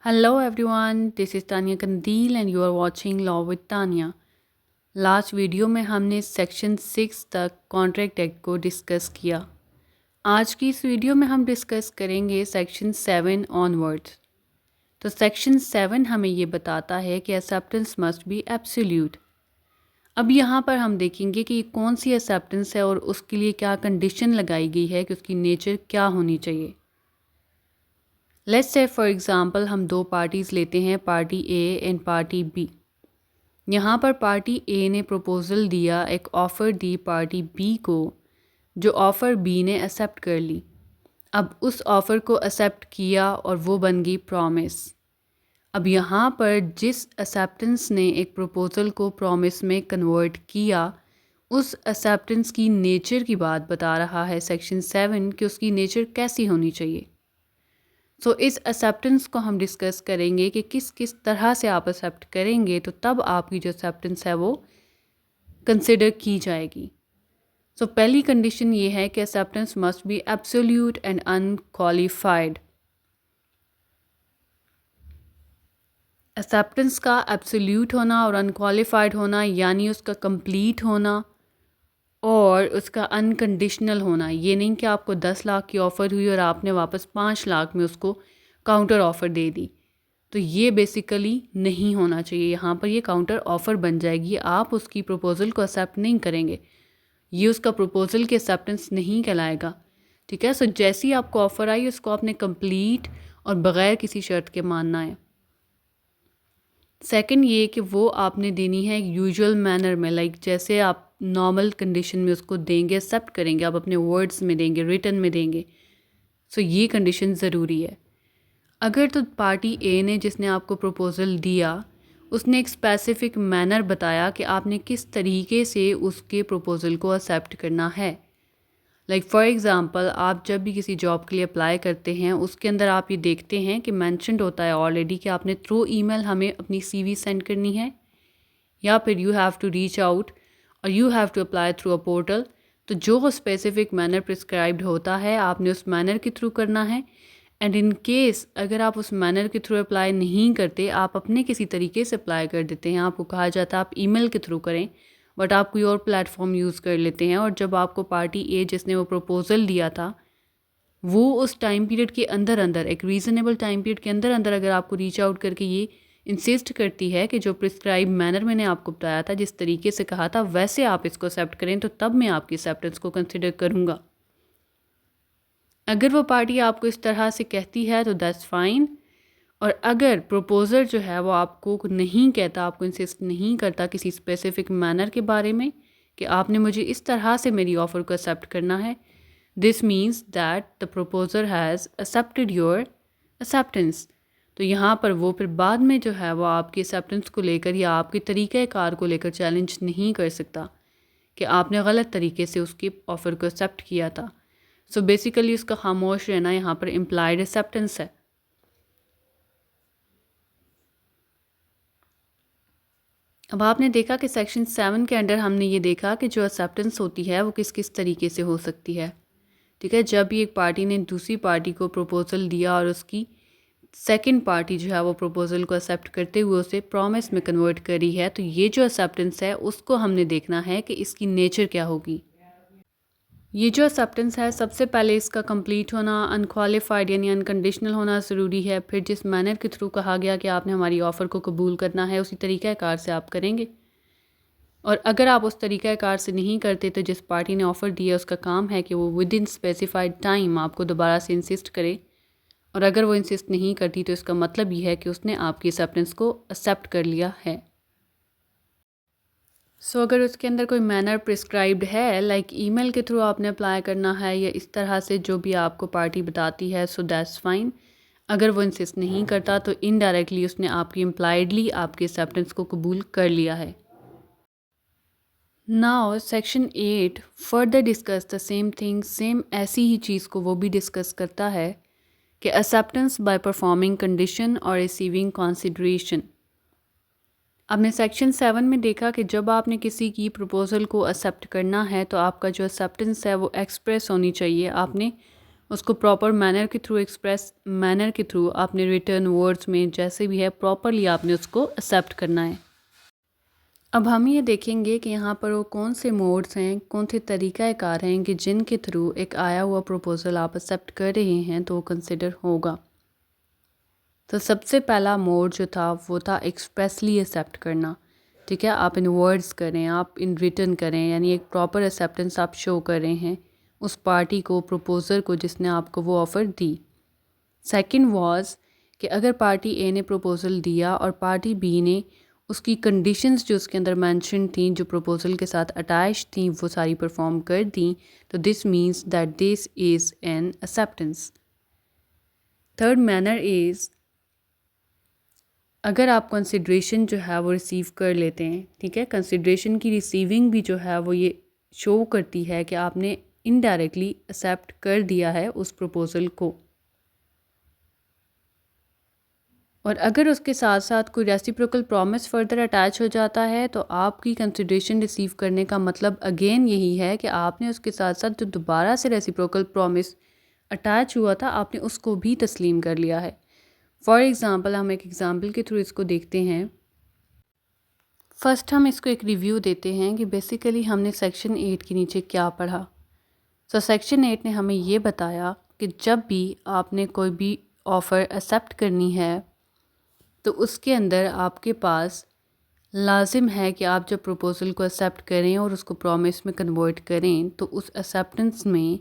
Hello everyone, this is Tanya Kandil and you are watching Law with Tanya. Last video में हमने section 6 तक contract act को discuss किया। आज की इस वीडियो में हम डिस्कस करेंगे सेक्शन 7 ऑनवर्ड्स। तो सेक्शन 7 हमें ये बताता है कि एक्सेप्टेंस मस्ट बी एब्सोल्यूट। अब यहाँ पर हम देखेंगे कि कौन सी एक्सेप्टेंस है और उसके लिए क्या कंडीशन लगाई गई है कि उसकी नेचर क्या होनी चाहिए। लेट्स से फॉर एग्ज़ाम्पल हम दो पार्टीज़ लेते हैं, party A and party B. यहाँ पर पार्टी ए ने प्रपोज़ल दिया, एक ऑफ़र दी पार्टी बी को, जो ऑफ़र बी ने एक्सेप्ट कर ली। अब उस ऑफ़र को एक्सेप्ट किया और वो बन गई प्रॉमिस। अब यहाँ पर जिस एक्सेप्टेंस ने एक प्रपोज़ल को प्रॉमिस में कन्वर्ट किया, उस एक्सेप्टेंस की नेचर की बात बता रहा है सेक्शन 7 कि उसकी नेचर कैसी होनी चाहिए। इस एक्सेप्टेंस को हम डिस्कस करेंगे कि किस किस तरह से आप एक्सेप्ट करेंगे तो तब आपकी जो एक्सेप्टेंस है वो कंसिडर की जाएगी। पहली कंडीशन ये है कि acceptance must be absolute and unqualified. Acceptance का एब्सोल्यूट होना और अनक्वालिफाइड होना यानी उसका कंप्लीट होना और उसका अनकंडीशनल होना। ये नहीं कि आपको 10 लाख की ऑफ़र हुई और आपने वापस 5 लाख में उसको काउंटर ऑफ़र दे दी, तो ये बेसिकली नहीं होना चाहिए। यहाँ पर ये काउंटर ऑफ़र बन जाएगी, आप उसकी प्रपोज़ल को एक्सेप्ट नहीं करेंगे, ये उसका प्रपोज़ल की एक्सेप्टेंस नहीं कहलाएगा। ठीक है। जैसी आपको ऑफ़र आई उसको आपने कंप्लीट और बग़ैर किसी शर्त के मानना है। सेकंड ये कि वो आपने देनी है यूजुअल मैनर में, लाइक जैसे आप नॉर्मल कंडीशन में उसको देंगे, एक्सेप्ट करेंगे, आप अपने वर्ड्स में देंगे, रिटन में देंगे। ये कंडीशन ज़रूरी है। अगर तो पार्टी ए ने जिसने आपको प्रपोज़ल दिया उसने एक स्पेसिफ़िक मैनर बताया कि आपने किस तरीके से उसके प्रपोज़ल को एक्सेप्ट करना है। लाइक फॉर एग्ज़ाम्पल आप जब भी किसी जॉब के लिए अप्लाई करते हैं उसके अंदर आप ये देखते हैं कि मेंशन्ड होता है ऑलरेडी कि आपने थ्रू ईमेल हमें अपनी सीवी सेंड करनी है, या फिर you have to reach out और you have to apply through a portal. तो जो स्पेसिफ़िक मैनर प्रिस्क्राइब्ड होता है आपने उस मैनर के थ्रू करना है। एंड इन केस अगर आप उस मैनर के थ्रू अप्लाई नहीं करते, आप अपने किसी तरीके से अप्लाई कर देते हैं, आपको कहा जाता है आप ईमेल के थ्रू करें, बट आप कोई और प्लेटफॉर्म यूज़ कर लेते हैं, और जब आपको पार्टी ए जिसने वो प्रपोज़ल दिया था वो उस टाइम पीरियड के अंदर अंदर, एक रीज़नेबल टाइम पीरियड के अंदर अंदर अगर आपको रीच आउट करके ये इंसिस्ट करती है कि जो प्रिस्क्राइब मैनर मैंने आपको बताया था, जिस तरीके से कहा था वैसे आप इसको एक्सेप्ट करें, तो तब मैं आपकी एक्सेप्टेंस को कंसिडर करूँगा। अगर वो पार्टी आपको इस तरह से कहती है तो दैट्स फाइन। और अगर प्रपोज़र जो है वो आपको नहीं कहता, आपको इंसिस्ट नहीं करता किसी स्पेसिफिक मैनर के बारे में कि आपने मुझे इस तरह से मेरी ऑफ़र को एक्सेप्ट करना है, this means that the proposer has accepted your acceptance. तो यहाँ पर वो फिर बाद में जो है वो आपकी एक्सेप्टेंस को लेकर या आपके तरीक़ाकार को लेकर चैलेंज नहीं कर सकता कि आपने गलत तरीके से उसकी ऑफ़र को एक्सेप्ट किया था। बेसिकली उसका खामोश रहना यहाँ पर इम्प्लाइड एक्सेप्टेंस है। अब आपने देखा कि सेक्शन 7 के अंडर हमने ये देखा कि जो एक्सेप्टेंस होती है वो किस किस तरीके से हो सकती है। ठीक है। जब भी एक पार्टी ने दूसरी पार्टी को प्रपोज़ल दिया और उसकी सेकंड पार्टी जो है वो प्रपोज़ल को एक्सेप्ट करते हुए उसे प्रॉमिस में कन्वर्ट करी है, तो ये जो एक्सेप्टेंस है उसको हमने देखना है कि इसकी नेचर क्या होगी। ये जो एक्सेप्टेंस है सबसे पहले इसका कंप्लीट होना, अनक्वालिफाइड यानी अनकंडीशनल होना ज़रूरी है। फिर जिस मैनर के थ्रू कहा गया कि आपने हमारी ऑफ़र को कबूल करना है उसी तरीक़ाकार से आप करेंगे। और अगर आप उस तरीक़ाकार से नहीं करते तो जिस पार्टी ने ऑफ़र दिया उसका काम है कि वो विद इन स्पेसिफाइड टाइम आपको दोबारा से इंसिस्ट करे, और अगर वो इंसिस्ट नहीं करती तो इसका मतलब ये है कि उसने आपकी एक्सेप्टेंस को एक्सेप्ट कर लिया है। अगर उसके अंदर कोई मैनर प्रिस्क्राइब्ड है, लाइक ईमेल के थ्रू आपने अप्लाई करना है या इस तरह से जो भी आपको पार्टी बताती है, सो दैट्स फाइन। अगर वो इंसिस्ट नहीं करता तो इनडायरेक्टली उसने आपकी इम्प्लाइडली आपकी एक्सेप्टेंस को कबूल कर लिया है। Now section 8 further discuss the same thing, same ऐसी ही चीज़ को वो भी डिस्कस करता है कि एक्सेप्टेंस बाय परफॉर्मिंग कंडीशन और रिसीविंग कंसिडरेशन। आपने सेक्शन 7 में देखा कि जब आपने किसी की प्रपोज़ल को एक्सेप्ट करना है तो आपका जो एक्सेप्टेंस है वो एक्सप्रेस होनी चाहिए। आपने उसको प्रॉपर मैनर के थ्रू, एक्सप्रेस मैनर के थ्रू आपने रिटर्न वर्ड्स में जैसे भी है प्रॉपरली आपने उसको एक्सेप्ट करना है। अब हम ये देखेंगे कि यहाँ पर वो कौन से मोड्स हैं, कौन से तरीक़ाकार हैं कि जिनके थ्रू एक आया हुआ प्रपोज़ल आप एक्सेप्ट कर रहे हैं तो वो कंसिडर होगा। तो सबसे पहला मोड जो था वो था एक्सप्रेसली एक्सेप्ट करना। ठीक है, आप इन वर्ड्स करें, आप इन रिटन करें, यानी एक प्रॉपर एक्सेप्टेंस आप शो कर रहे हैं उस पार्टी को, प्रपोज़र को जिसने आपको वो ऑफ़र दी। सेकंड वाज कि अगर पार्टी ए ने प्रपोज़ल दिया और पार्टी बी ने उसकी कंडीशंस जो उसके अंदर मेंशन थी, जो प्रपोज़ल के साथ अटैच थी, वो सारी परफॉर्म कर दी, तो this means that this is an acceptance. Third manner is अगर आप कंसिड्रेशन जो है वो रिसीव कर लेते हैं। ठीक है, कंसिड्रेशन की रिसीविंग भी जो है वो ये शो करती है कि आपने इनडायरेक्टली एक्सेप्ट कर दिया है उस प्रपोज़ल को। और अगर उसके साथ साथ कोई रेसिप्रोकल प्रॉमिस फर्दर अटैच हो जाता है तो आपकी कंसिडरेशन रिसीव करने का मतलब अगेन यही है कि आपने उसके साथ साथ जो दोबारा से रेसिप्रोकल प्रॉमिस अटैच हुआ था आपने उसको भी तस्लीम कर लिया है। फॉर एग्ज़ाम्पल हम एक एग्ज़ाम्पल के थ्रू इसको देखते हैं। फ़र्स्ट हम इसको एक रिव्यू देते हैं कि बेसिकली हमने सेक्शन 8 के नीचे क्या पढ़ा। सो सेक्शन 8 ने हमें ये बताया कि जब भी आपने कोई भी ऑफ़र एक्सेप्ट करनी है तो उसके अंदर आपके पास लाजिम है कि आप जब प्रपोज़ल को एक्सेप्ट करें और उसको प्रॉमिस में कन्वर्ट करें तो उस एक्सेप्टेंस में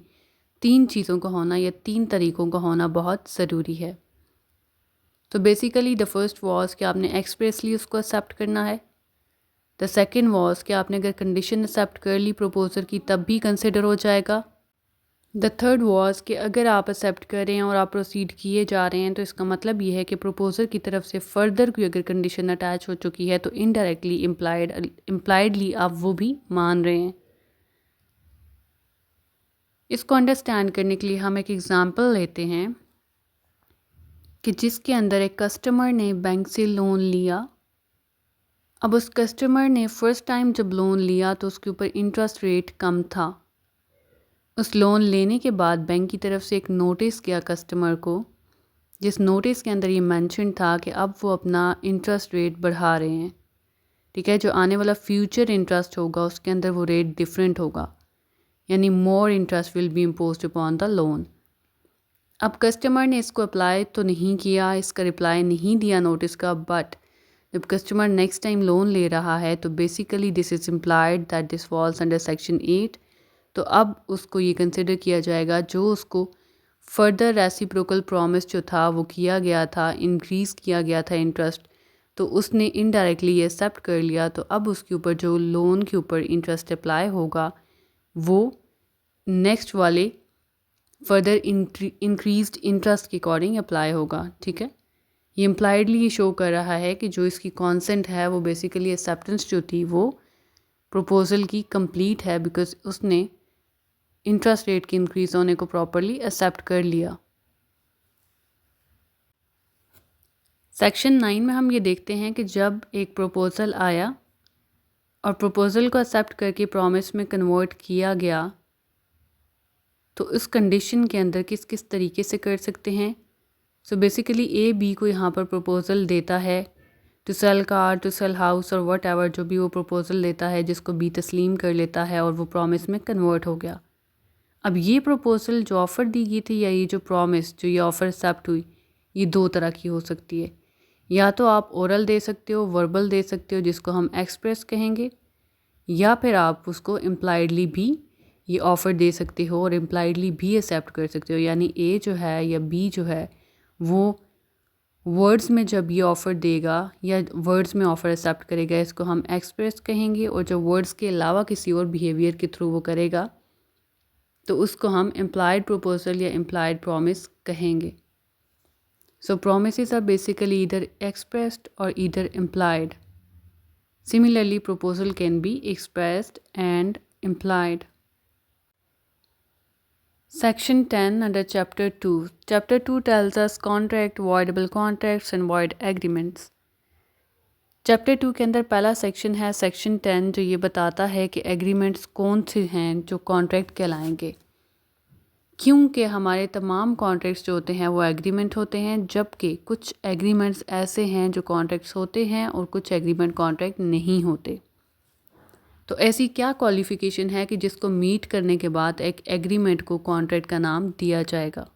3 चीज़ों का होना या 3 तरीक़ों का होना बहुत ज़रूरी है। तो बेसिकली द फर्स्ट वाज कि आपने एक्सप्रेसली उसको एक्सेप्ट करना है। द सेकंड वाज कि आपने अगर कंडीशन एक्सेप्ट कर ली प्रपोज़र की तब भी कंसिडर हो जाएगा। द थर्ड वाज कि अगर आप एक्सेप्ट करें और आप प्रोसीड किए जा रहे हैं तो इसका मतलब ये है कि प्रपोज़र की तरफ से फ़र्दर कोई अगर कंडीशन अटैच हो चुकी है तो इनडायरेक्टली इम्प्लाइडली आप वो भी मान रहे हैं। इसको अंडरस्टैंड करने के लिए हम एक एग्ज़ाम्पल लेते हैं कि जिसके अंदर एक कस्टमर ने बैंक से लोन लिया। अब उस कस्टमर ने फ़र्स्ट टाइम जब लोन लिया तो उसके ऊपर इंटरेस्ट रेट कम था। उस लोन लेने के बाद बैंक की तरफ से एक नोटिस गया कस्टमर को, जिस नोटिस के अंदर ये मेंशन था कि अब वो अपना इंटरेस्ट रेट बढ़ा रहे हैं। ठीक है, जो आने वाला फ्यूचर इंटरेस्ट होगा उसके अंदर वो रेट डिफरेंट होगा, यानी more interest will be imposed upon the loan. अब कस्टमर ने इसको अप्लाई तो नहीं किया, इसका रिप्लाई नहीं दिया नोटिस का, बट जब कस्टमर नेक्स्ट टाइम लोन ले रहा है तो basically this is implied that this falls under section 8। तो अब उसको ये कंसिडर किया जाएगा जो उसको फर्दर रेसिप्रोकल प्रॉमिस जो था वो किया गया था, इंक्रीज़ किया गया था इंटरेस्ट, तो उसने इनडायरेक्टली ये एक्सेप्ट कर लिया। तो अब उसके ऊपर जो लोन के ऊपर इंटरेस्ट अप्लाई होगा वो नेक्स्ट वाले फर्दर इंक्रीज्ड इंटरेस्ट के अकॉर्डिंग अप्लाई होगा। ठीक है, ये इम्प्लाइडली ये शो कर रहा है कि जो इसकी कॉन्सेंट है वो बेसिकली एक्सेप्टेंस जो थी वो प्रपोज़ल की कंप्लीट है, बिकॉज उसने इंटरेस्ट रेट की इंक्रीज़ होने को प्रॉपरली एक्सेप्ट कर लिया। सेक्शन 9 में हम ये देखते हैं कि जब एक प्रपोज़ल आया और प्रपोज़ल को एक्सेप्ट करके प्रॉमिस में कन्वर्ट किया गया तो इस कंडीशन के अंदर किस किस तरीके से कर सकते हैं। सो बेसिकली ए बी को यहाँ पर प्रपोज़ल देता है to sell car, to sell house और वट एवर, जो भी वो प्रपोज़ल देता है जिसको बी तस्लीम कर लेता है और वो प्रॉमिस में कन्वर्ट हो गया। अब ये प्रपोज़ल जो ऑफ़र दी गई थी या ये जो प्रॉमिस जो ये ऑफ़र एक्सेप्ट हुई, ये 2 तरह की हो सकती है। या तो आप ओरल दे सकते हो, वर्बल दे सकते हो जिसको हम एक्सप्रेस कहेंगे, या फिर आप उसको इम्प्लाइडली भी ये ऑफ़र दे सकते हो और इम्प्लाइडली भी एक्सेप्ट कर सकते हो। यानी ए जो है या बी जो है वो वर्ड्स में जब ये ऑफ़र देगा या वर्ड्स में ऑफ़र एक्सेप्ट करेगा इसको हम एक्सप्रेस कहेंगे, और जो वर्ड्स के अलावा किसी और बिहेवियर के थ्रू वो करेगा तो उसको हम इम्प्लाइड प्रपोज़ल या इम्प्लाइड प्रॉमिस कहेंगे। सो promises are basically either expressed or either implied. Similarly, proposal can be expressed and implied. Section 10 under Chapter 2. Chapter 2 tells us contract, voidable contracts and void agreements. Chapter 2 के अंदर पहला section है section 10, जो ये बताता है कि एग्रीमेंट्स कौन से हैं जो कॉन्ट्रैक्ट कहलाएंगे। क्योंकि हमारे तमाम कॉन्ट्रैक्ट्स जो होते हैं वो एग्रीमेंट होते हैं, जबकि कुछ एग्रीमेंट्स ऐसे हैं जो कॉन्ट्रैक्ट्स होते हैं और कुछ एग्रीमेंट कॉन्ट्रैक्ट नहीं होते। तो ऐसी क्या क्वालिफ़िकेशन है कि जिसको मीट करने के बाद एक एग्रीमेंट को कॉन्ट्रैक्ट का नाम दिया जाएगा?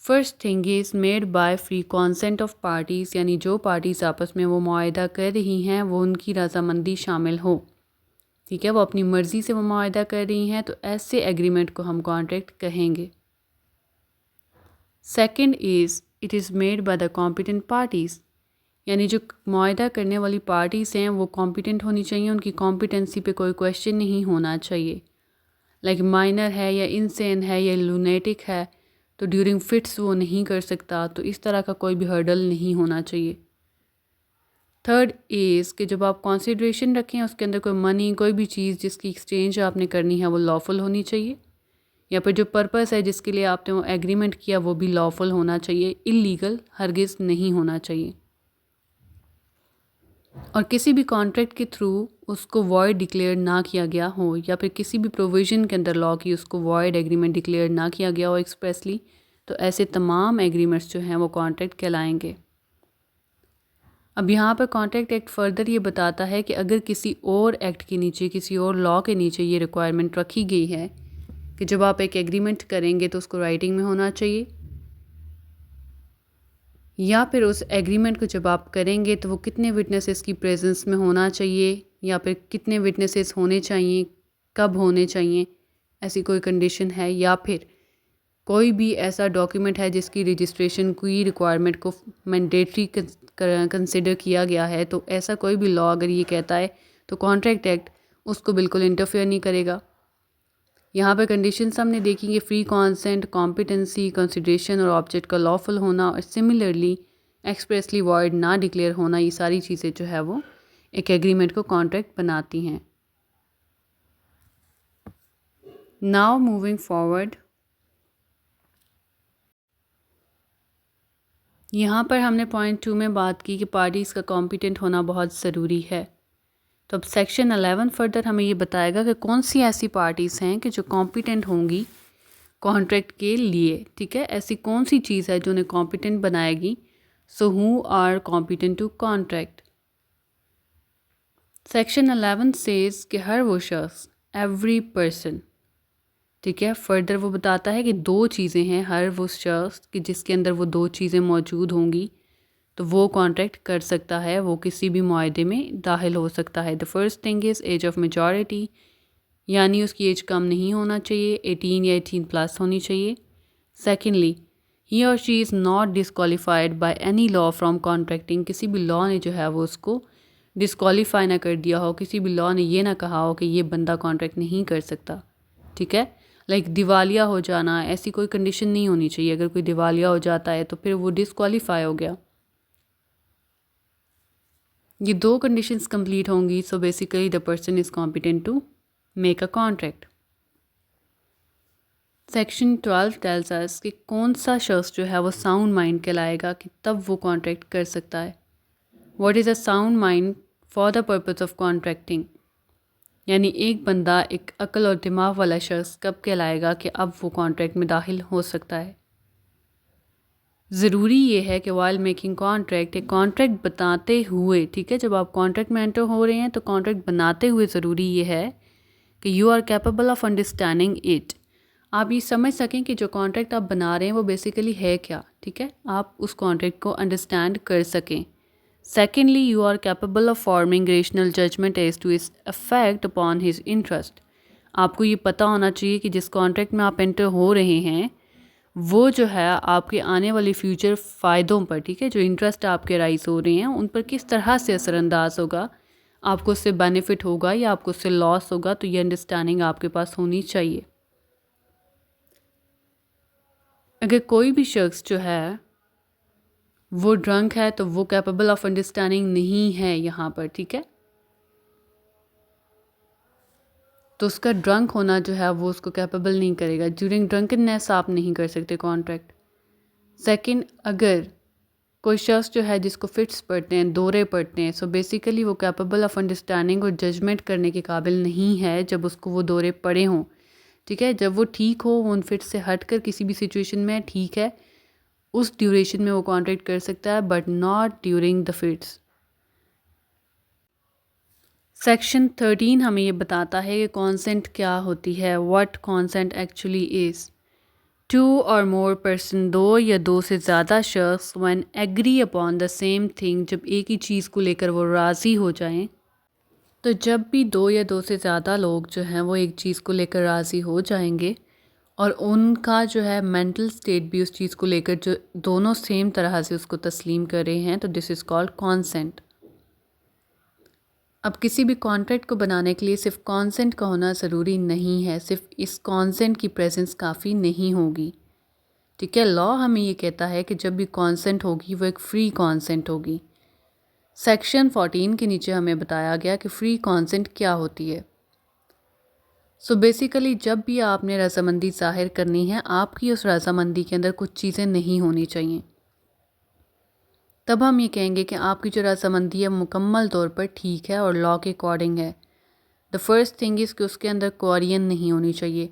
First thing is made by free consent of parties, यानी जो पार्टीज़ आपस में वो मुआहदा कर रही हैं वो उनकी रजामंदी शामिल हो। ठीक है, वो अपनी मर्ज़ी से वो मुआहदा कर रही हैं, तो ऐसे एग्रीमेंट को हम कॉन्ट्रैक्ट कहेंगे। Second is it is made by the competent parties, यानी जो मुआहदा करने वाली पार्टीज़ हैं वो कॉम्पिटेंट होनी चाहिए, उनकी कॉम्पिटेंसी पे कोई क्वेश्चन नहीं होना चाहिए। लाइक माइनर है या इनसेन है या लूनेटिक है तो ड्यूरिंग फिट्स वो नहीं कर सकता, तो इस तरह का कोई भी हर्डल नहीं होना चाहिए। थर्ड इज़ कि जब आप कंसिडरेशन रखें उसके अंदर कोई मनी, कोई भी चीज़ जिसकी एक्सचेंज आपने करनी है वो लॉफुल होनी चाहिए, या फिर जो पर्पस है जिसके लिए आपने वो एग्रीमेंट किया वो भी लॉफुल होना चाहिए, इलीगल हरगिज़ नहीं होना चाहिए। और किसी भी कॉन्ट्रैक्ट के थ्रू उसको वॉइड डिक्लेयर ना किया गया हो, या फिर किसी भी प्रोविज़न के अंदर लॉ की उसको वॉइड एग्रीमेंट डिक्लेयर ना किया गया हो एक्सप्रेसली, तो ऐसे तमाम एग्रीमेंट्स जो हैं वो कॉन्ट्रैक्ट कहलाएंगे। अब यहाँ पर कॉन्ट्रैक्ट एक्ट फर्दर ये बताता है कि अगर किसी और एक्ट के नीचे, किसी और लॉ के नीचे ये रिक्वायरमेंट रखी गई है कि जब आप एक एग्रीमेंट करेंगे तो उसको राइटिंग में होना चाहिए, या फिर उस एग्रीमेंट को जब आप करेंगे तो वो कितने विटनेसेस की प्रेजेंस में होना चाहिए, या फिर कितने विटनेसेस होने चाहिए, कब होने चाहिए, ऐसी कोई कंडीशन है, या फिर कोई भी ऐसा डॉक्यूमेंट है जिसकी रजिस्ट्रेशन की रिक्वायरमेंट को मैंडेटरी कंसिडर किया गया है, तो ऐसा कोई भी लॉ अगर ये कहता है तो कॉन्ट्रैक्ट एक्ट उसको बिल्कुल इंटरफेयर नहीं करेगा। यहाँ पर कंडीशंस हमने देखी कि फ्री कॉन्सेंट, कॉम्पिटेंसी, कंसिडरेशन और ऑब्जेक्ट का लॉफुल होना, और सिमिलरली एक्सप्रेसली वॉइड ना डिक्लेयर होना, ये सारी चीज़ें जो है वो एक एग्रीमेंट को कॉन्ट्रैक्ट बनाती हैं। नाउ मूविंग फॉरवर्ड, यहाँ पर हमने पॉइंट 2 में बात की कि पार्टीज़ का कॉम्पिटेंट होना बहुत ज़रूरी है। तो अब सेक्शन 11 फर्दर हमें ये बताएगा कि कौन सी ऐसी पार्टीज़ हैं कि जो कॉम्पिटेंट होंगी कॉन्ट्रैक्ट के लिए। ठीक है, ऐसी कौन सी चीज़ है जो उन्हें कॉम्पिटेंट बनाएगी। So who are competent to contract. Section 11 says कि हर वो शख्स, एवरी पर्सन, ठीक है, फर्दर वो बताता है कि दो चीज़ें हैं हर वो शख्स कि जिसके अंदर वो दो चीज़ें मौजूद होंगी तो वो कॉन्ट्रैक्ट कर सकता है, वो किसी भी मुआहदे में दाखिल हो सकता है। The first thing is age of majority, यानी उसकी एज कम नहीं होना चाहिए, 18 या 18 प्लस होनी चाहिए। सेकेंडली, ही और she is not disqualified by any law from contracting, किसी भी लॉ ने जो है वो उसको डिसक्वालीफाई ना कर दिया हो, किसी भी लॉ ने ये ना कहा हो कि ये बंदा कॉन्ट्रैक्ट नहीं कर सकता। ठीक है, लाइक दिवालिया हो जाना, ऐसी कोई कंडीशन नहीं होनी चाहिए। अगर कोई दिवालिया हो जाता है तो फिर वो डिसक्वालीफाई हो गया। ये दो कंडीशंस कंप्लीट होंगी, so basically the person is competent to make a contract. Section 12 tells us कि कौन सा शख्स जो है वो साउंड माइंड कहलाएगा कि तब वो कॉन्ट्रैक्ट कर सकता है। What is a sound mind for the purpose of contracting, यानी एक बंदा, एक अक्ल और दिमाग वाला शख्स कब कहलाएगा कि अब वो कॉन्ट्रैक्ट में दाखिल हो सकता है। ज़रूरी ये है कि वाइल मेकिंग कॉन्ट्रैक्ट, एक कॉन्ट्रैक्ट बताते हुए, ठीक है, जब आप कॉन्ट्रैक्ट में एंटर हो रहे हैं तो कॉन्ट्रैक्ट बनाते हुए ज़रूरी ये है कि you are capable of understanding it, आप ये समझ सकें कि जो कॉन्ट्रैक्ट आप बना रहे हैं वो बेसिकली है क्या। ठीक है, आप उस कॉन्ट्रैक्ट को अंडरस्टैंड कर सकें। Secondly, you are capable of forming rational judgment as to its affect upon his interest, आपको ये पता होना चाहिए कि जिस कॉन्ट्रैक्ट में आप एंटर हो रहे हैं वो जो है आपके आने वाले फ्यूचर फ़ायदों पर, ठीक है, जो इंटरेस्ट आपके राइज हो रहे हैं उन पर किस तरह से असरअंदाज होगा, आपको उससे बेनिफिट होगा या आपको उससे लॉस होगा, तो ये अंडरस्टैंडिंग आपके पास होनी चाहिए। अगर कोई भी शख्स जो है वो ड्रंक है तो वो कैपेबल ऑफ अंडरस्टैंडिंग नहीं है यहाँ पर। ठीक है, तो उसका ड्रंक होना जो है वो उसको कैपेबल नहीं करेगा। ड्यूरिंग ड्रंकनेस आप नहीं कर सकते कॉन्ट्रैक्ट। सेकंड, अगर कोई शख्स जो है जिसको फिट्स पड़ते हैं, दौरे पड़ते हैं, सो बेसिकली वो कैपेबल ऑफ अंडरस्टैंडिंग और जजमेंट करने के काबिल नहीं है जब उसको वो दौरे पड़े हों, ठीक है, जब वो ठीक हो, वो उनफिट से हट कर किसी भी सिचुएशन में ठीक है, उस ड्यूरेशन में वो कॉन्ट्रैक्ट कर सकता है, but not during the fits. Section 13 हमें ये बताता है कि कॉन्सेंट क्या होती है, what consent actually is. Two और मोर पर्सन, दो या दो से ज़्यादा शख्स, when agree upon the same thing, जब एक ही चीज़ को लेकर वो राज़ी हो जाएं। तो जब भी दो या दो से ज़्यादा लोग जो हैं वो एक चीज़ को लेकर राज़ी हो जाएंगे और उनका जो है मेंटल स्टेट भी उस चीज़ को लेकर जो दोनों सेम तरह से उसको तस्लीम कर रहे हैं, तो दिस इज़ कॉल्ड कॉन्सेंट। अब किसी भी कॉन्ट्रैक्ट को बनाने के लिए सिर्फ कॉन्सेंट का होना ज़रूरी नहीं है, सिर्फ इस कॉन्सेंट की प्रेजेंस काफ़ी नहीं होगी। ठीक है, लॉ हमें ये कहता है कि जब भी कॉन्सेंट होगी वो एक फ्री कॉन्सेंट होगी। सेक्शन 14 के नीचे हमें बताया गया कि फ्री कॉन्सेंट क्या होती है। सो बेसिकली जब भी आपने रजामंदी ज़ाहिर करनी है, आपकी उस रजामंदी के अंदर कुछ चीज़ें नहीं होनी चाहिए। तब हम ये कहेंगे कि आपकी जो रजामंदी है मुकम्मल तौर पर ठीक है और लॉ के अकॉर्डिंग है। द फर्स्ट थिंग इज़ कि उसके अंदर कोरियन नहीं होनी चाहिए,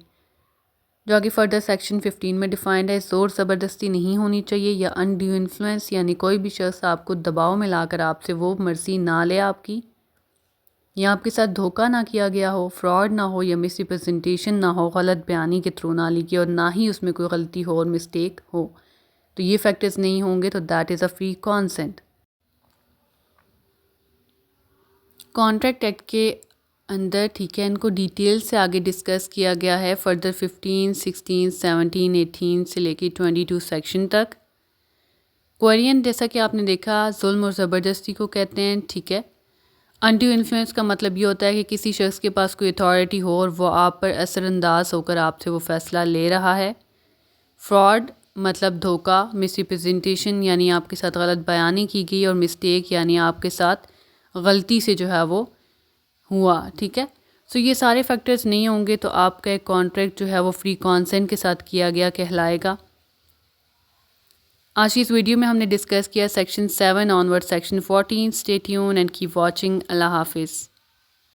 जो आगे फर्दर सेक्शन 15 में डिफाइंड है। ज़ोर ज़बरदस्ती नहीं होनी चाहिए या अनड्यू इन्फ्लुएंस, यानी कोई भी शख्स आपको दबाव में लाकर आपसे वो मर्ज़ी ना ले आपकी, या आपके साथ धोखा ना किया गया हो, फ्रॉड ना हो या मिसरिप्रेजेंटेशन ना हो, गलत बयानी के थ्रू ना ली गई और ना ही उसमें कोई गलती हो और मिस्टेक हो, तो ये फैक्टर्स नहीं होंगे, तो that is a free consent. Contract act के अंदर, ठीक है, इनको डिटेल से आगे डिस्कस किया गया है फर्दर 15, 16, 17, 18 से लेके 22 सेक्शन तक। कोरियन जैसा कि आपने देखा जुल्म और ज़बरदस्ती को कहते हैं, ठीक है। अनड्यू इन्फ्लुएंस का मतलब ये होता है कि किसी शख्स के पास कोई अथॉरिटी हो और वो आप पर असरअंदाज होकर आपसे वो फ़ैसला ले रहा है। फ्रॉड मतलब धोखा, मिसरिप्रेजेंटेशन यानी आपके साथ गलत बयानी की गई, और मिस्टेक यानी आपके साथ गलती से जो है वो हुआ, ठीक है। सो ये सारे फैक्टर्स नहीं होंगे तो आपका एक कॉन्ट्रैक्ट जो है वो फ्री कॉन्सेंट के साथ किया गया कहलाएगा। आज की इस वीडियो में हमने डिस्कस किया section 7 onward section 14। Stay tune and keep watching. अल्लाह हाफिज़।